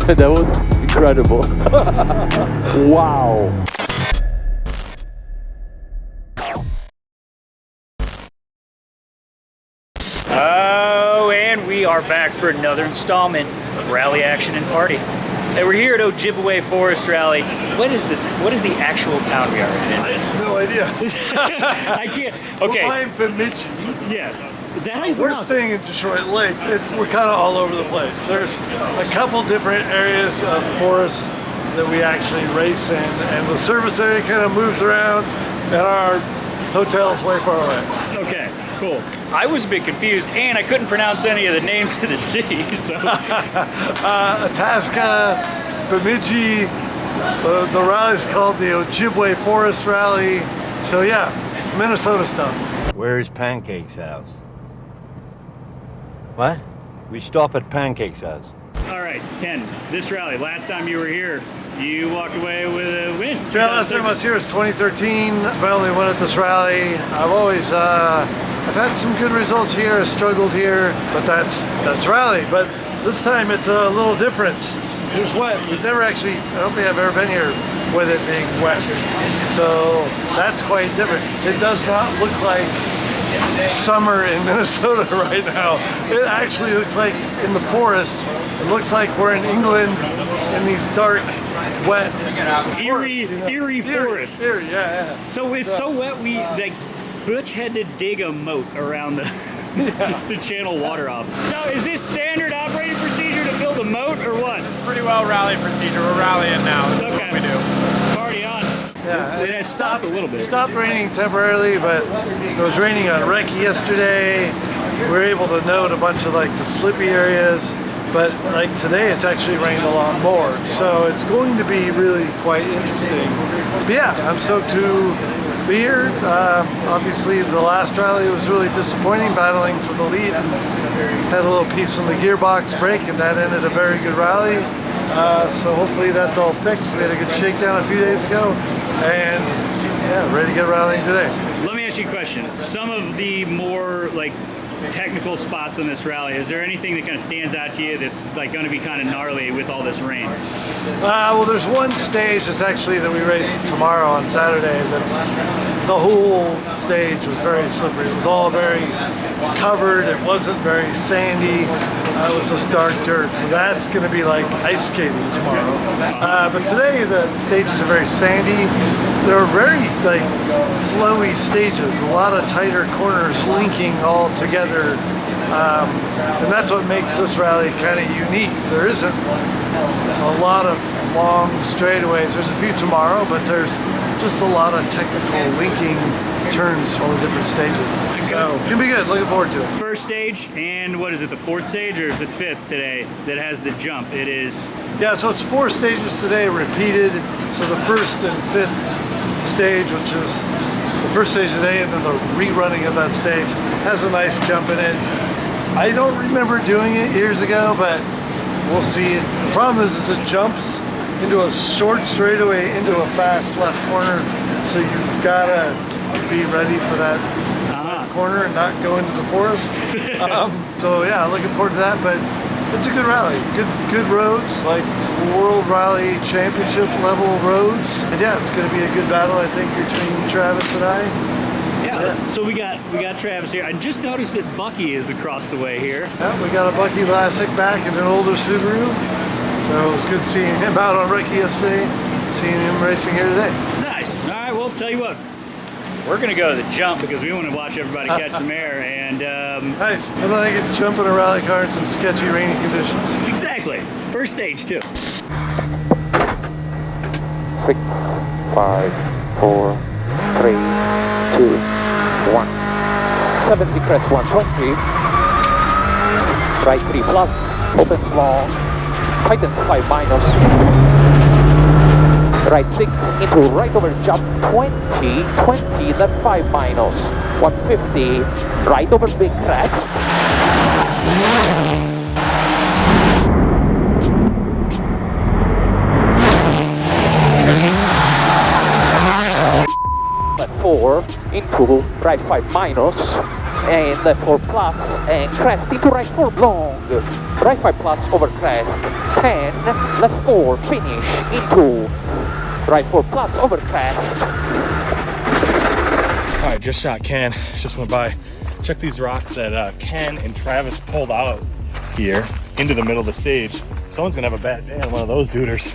That was incredible. Wow. Oh, and we are back for another installment of Rally Action and Party. And we're here at Ojibwe Forest Rally. What is this? What is the actual town we are in? I have no idea. I can't. Okay. We're playing Bemidji. Yes. We're staying in Detroit Lakes. We're kind of all over the place. There's a couple different areas of forests that we actually race in, and the service area kind of moves around, and our hotel's way far away. Okay, cool. I was a bit confused, and I couldn't pronounce any of the names of the cities. So. Itasca, Bemidji, the rally's called the Ojibwe Forest Rally. So yeah, Minnesota stuff. Where's Pancake's house? What? We stop at Pancake's house. All right, Ken, this rally, last time you were here, you walked away with a win. Yeah, last time I was here was 2013. My only win at this rally. I've had some good results here, I struggled here, but that's rally. But this time it's a little different. It's wet. We've never actually, I don't think I've ever been here with it being wet. So that's quite different. It does not look like summer in Minnesota right now. It actually looks like in the forest. It looks like we're in England in these dark, wet, eerie forests. Eerie, yeah. So it's so wet, Butch had to dig a moat around the just to channel water off. So is this standard operating procedure to build a moat or what? This is pretty well rally procedure. We're rallying now. This is what we do. Party on. Yeah, it has stopped a little bit. It stopped raining temporarily, but it was raining on Recce yesterday. We were able to note a bunch of like the slippy areas, but like today it's actually rained a lot more. So it's going to be really quite interesting. But yeah, I'm stoked to be here. Obviously the last rally was really disappointing, battling for the lead. Had a little piece on the gearbox brake and that ended a very good rally. So hopefully that's all fixed. We had a good shakedown a few days ago and yeah, ready to get rallying today. Let me ask you a question. Some of the more like technical spots on this rally, is there anything that kind of stands out to you that's like going to be kind of gnarly with all this rain? Well, there's one stage that's actually that we race tomorrow on Saturday. That's the whole stage was very slippery. It was all very covered. It wasn't very sandy. It was just dark dirt. So that's going to be like ice skating tomorrow. But today the stages are very sandy. They're very like flowy stages. A lot of tighter corners linking all together. And that's what makes this rally kind of unique. There isn't a lot of long straightaways. There's a few tomorrow, but there's just a lot of technical linking turns on the different stages. So it's gonna be good, looking forward to it. First stage, and what is it, the fourth stage or the fifth today that has the jump? It is... Yeah, so it's 4 stages today repeated. So the first and fifth stage, which is the first stage today and then the rerunning of that stage, has a nice jump in it. I don't remember doing it years ago, but we'll see. The problem is it jumps into a short straightaway into a fast left corner, so you've got to be ready for that left corner and not go into the forest. So yeah, looking forward to that, but it's a good rally. Good roads, like World Rally Championship level roads. And yeah, it's going to be a good battle, I think, between Travis and I. Yeah. So we got Travis here. I just noticed that Bucky is across the way here. Yeah, we got a Bucky Lassick back in an older Subaru. So it was good seeing him out on Recce yesterday, seeing him racing here today. Nice. All right, well, tell you what, we're going to go to the jump because we want to watch everybody catch some air. And nice. And then I can jump in a rally car in some sketchy rainy conditions. Exactly. First stage, too. 6, 5, 4, 3, 2, 1. 70 crest 120. Right 3 plus. Opens long. Tightens 5 minus. Right 6 into right over jump 20, 20, then 5 minus. 150. Right over big crack. At 4 into right 5 minus. and left 4 plus, and crest into right 4 long, right 5 plus over crest, 10, left 4, finish, into right 4 plus over crest. All right, just shot Ken, just went by. Check these rocks that Ken and Travis pulled out here into the middle of the stage. Someone's gonna have a bad day on one of those duders.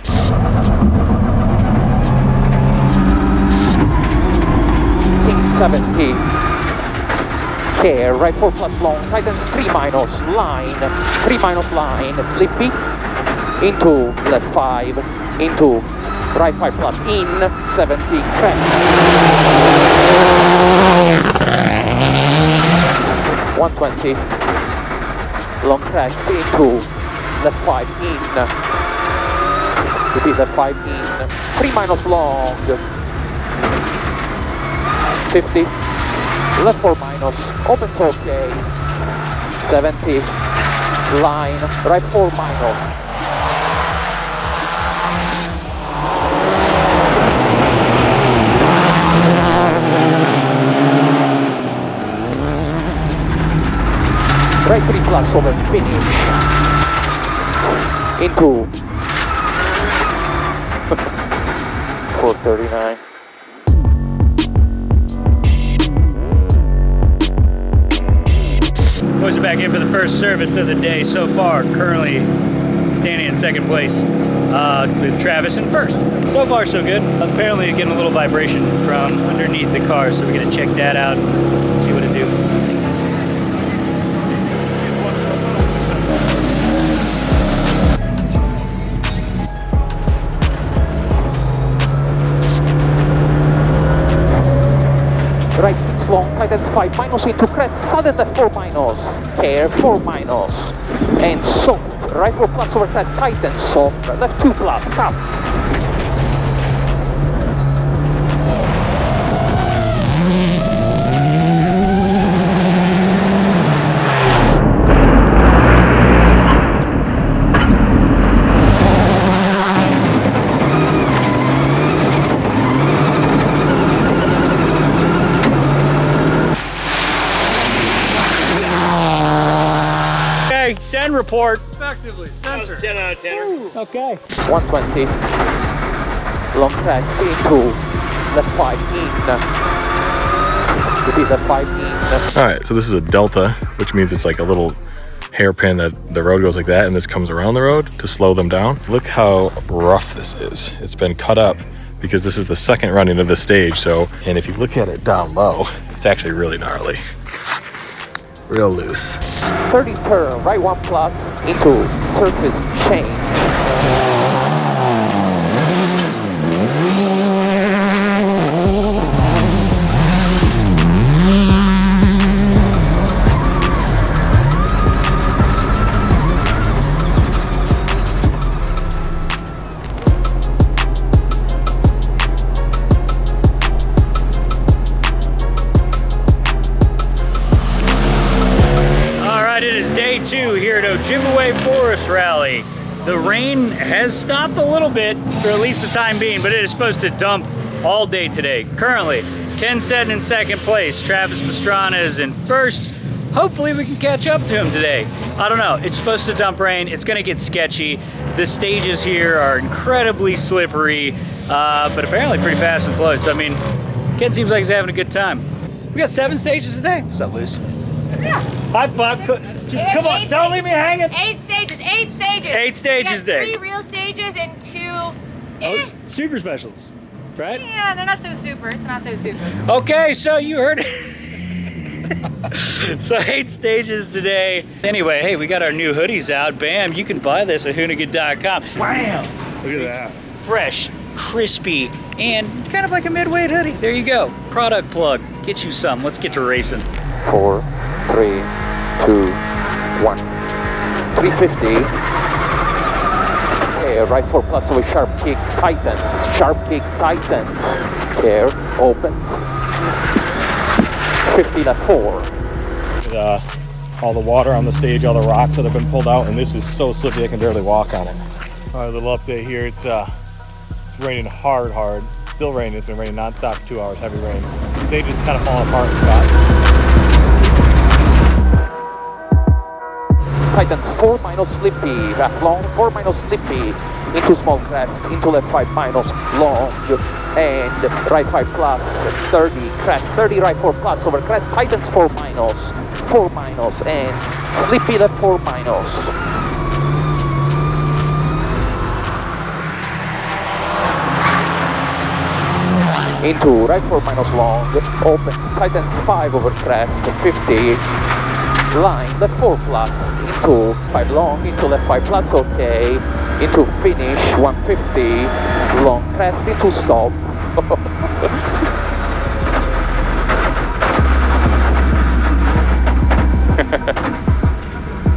70. Care, right 4 plus long, tightens 3 minus, line, 3 minus line, slippy, into left 5, into right 5 plus, in, 70, crest. 120, long crest, into left 5, in, repeat left 5, in, 3 minus long, 50, left 4 minus, open to OK, 70, line, right 4 minus. Right 3 plus over finish, into 439. Boys are back in for the first service of the day so far. Currently standing in second place with Travis in first. So far so good. Apparently getting a little vibration from underneath the car, so we're gonna check that out, see what it do. Right 6 long, tightens 5 minus into crest, sudden left 4 minus, care 4 minus, and soft, right 4 plus over crest, tighten, soft, left 2 plus, cut. Send report. Effectively, center. 10 out of 10. Okay. 120, long crest, into left 5 in, repeat left 5 in. All right, so this is a delta, which means it's like a little hairpin that the road goes like that, and this comes around the road to slow them down. Look how rough this is. It's been cut up because this is the second running of the stage. So, and if you look at it down low, it's actually really gnarly. Real loose. 30 turn, right 1 plus, into surface change. Here at Ojibwe Forest Rally. The rain has stopped a little bit, for at least the time being, but it is supposed to dump all day today. Currently, Ken Seddon in second place, Travis Pastrana is in first. Hopefully we can catch up to him today. I don't know, it's supposed to dump rain, it's gonna get sketchy. The stages here are incredibly slippery, but apparently pretty fast and flow. So I mean, Ken seems like he's having a good time. We got 7 stages today. What's up, Luce? Yeah. High five. Just come on, don't leave me hanging. 8 stages, 8 stages. 8 stages day. 3 real stages and 2 super specials, right? Yeah, they're not so super. It's not so super. Okay, so you heard it. So 8 stages today. Anyway, hey, we got our new hoodies out. Bam, you can buy this at hoonigan.com. Wham! Look at that. Fresh, crispy, and it's kind of like a mid-weight hoodie. There you go. Product plug. Get you some. Let's get to racing. 4, 3, 2, 1. 350. Okay, right 4 plus with sharp kick, tightens. Sharp kick, tightens. Care, opens. 50 left 4. All the water on the stage, all the rocks that have been pulled out, and this is so slippy I can barely walk on it. All right, little update here. It's raining hard. Still raining. It's been raining nonstop for 2 hours, heavy rain. The stage is kind of falling apart in spots. tightens 4 minus slippy, wrap long, 4 minus slippy, into small crest, into left 5 minus long, and right 5 plus, 30, crest, 30, right 4 plus, over crest, tightens 4 minus, and slippy left 4 minus. Into right 4 minus long, open, tightens 5 over crest, 50, line, left 4 plus, into 5 long, into left 5 plus, okay, into finish, 150, long crest, into stop.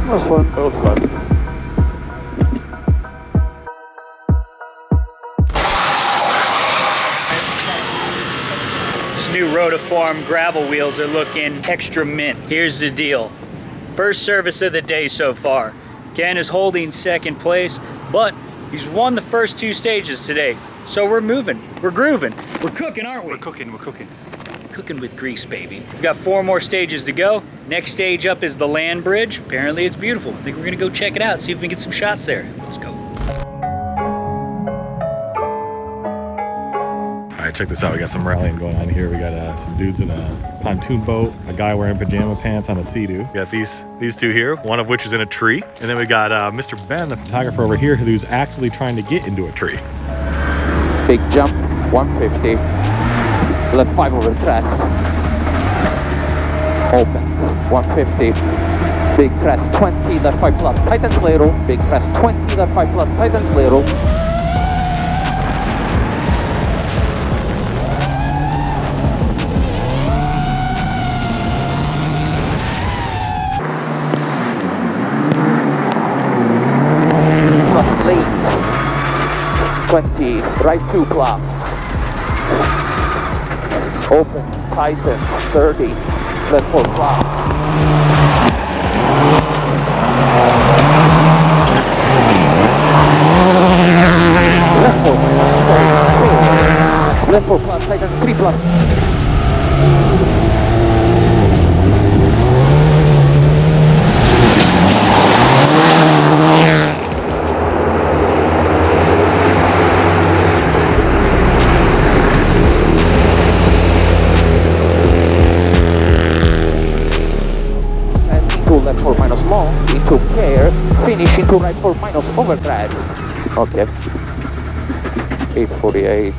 That was fun. That was fun. These new Rotiform gravel wheels are looking extra mint. Here's the deal. First service of the day so far. Ken is holding second place, but he's won the first 2 stages today. So we're moving, we're grooving, we're cooking, aren't we? We're cooking. Cooking with grease, baby. We've got 4 more stages to go. Next stage up is the land bridge. Apparently it's beautiful. I think we're gonna go check it out, see if we can get some shots there. Let's go. All right, check this out. We got some rallying going on here. We got some dudes in a pontoon boat, a guy wearing pajama pants on a sea-doo. We got these 2 here, one of which is in a tree. And then we got Mr. Ben, the photographer over here, who's actually trying to get into a tree. Big jump, 150, left 5 over crest, open, 150, big crest, 20, left 5 plus, tightens little, big crest, 20, left 5 plus, tightens little. Plus late, 20, right 2 plus, open, tighten, 30, left 4 plus. Left 4 plus, tighten, 3 plus. Left 4 minus long, into care, finish into right 4 minus over crest. Okay. 848,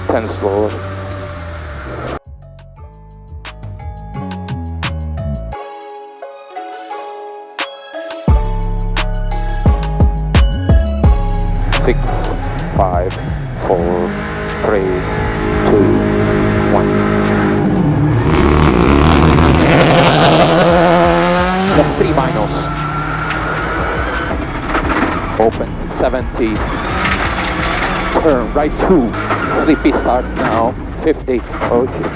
10 slower. Six, 5, 4, 3, 2, 1. Left 3 minus, open, 70, turn, right 2, slippy start now, 50, okay.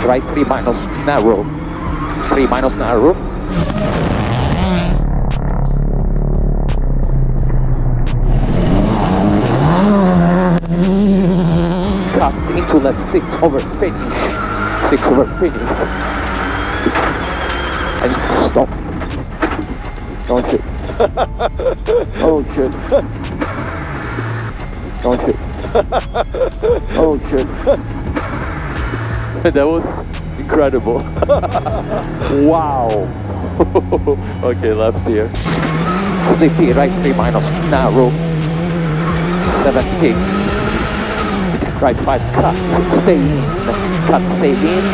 Right 3 minus, narrow, 3 minus narrow. Cut into left 6 over finish, 6 over finish, and stop. Don't shoot. Oh shit. Don't shoot. Oh shit. That was incredible. Wow. Okay, left here. Slippy, right 3 minus, narrow, 70. Right 5, cut, stay in, cut, stay in.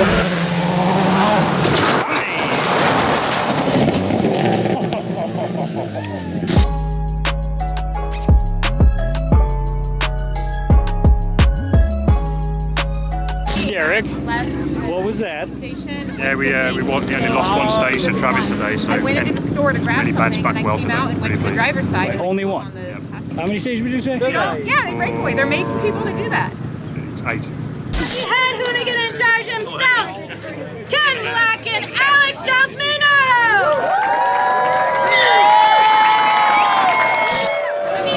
Derek, what was that? Yeah, we only lost one station, Travis, today, so I went into the store to grab really something bounced back and I well came today. out and went to the Really driver's side. and Only put one? on the passenger. How many stages did you say? Yeah, they break away. They're made for people to do that. 8. The head hoonigan in charge himself, Ken Black and Alex Jasmino!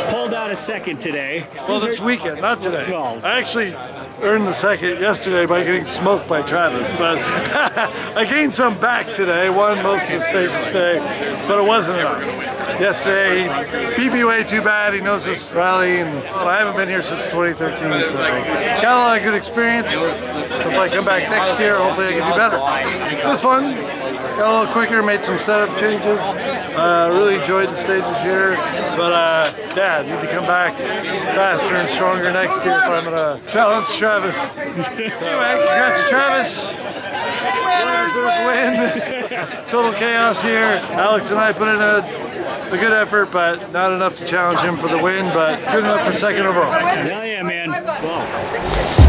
Pulled out a second second today. Well, this weekend, not today. Well- I actually earned the second yesterday by getting smoked by Travis, but I gained some back today, won most of the stages today, but it wasn't enough. Yesterday, he beat me way too bad. He knows this rally, and I haven't been here since 2013, so got a lot of good experience. So if I come back next year, hopefully I can do better. It was fun. Got a little quicker, made some setup changes. Really enjoyed the stages here, but yeah, I need to come back faster and stronger next year if I'm gonna challenge Travis. So anyway, congrats to Travis. Well-deserved win. Total chaos here. Alex and I put in a good effort, but not enough to challenge him for the win, but good enough for second overall. Hell yeah, man. Wow.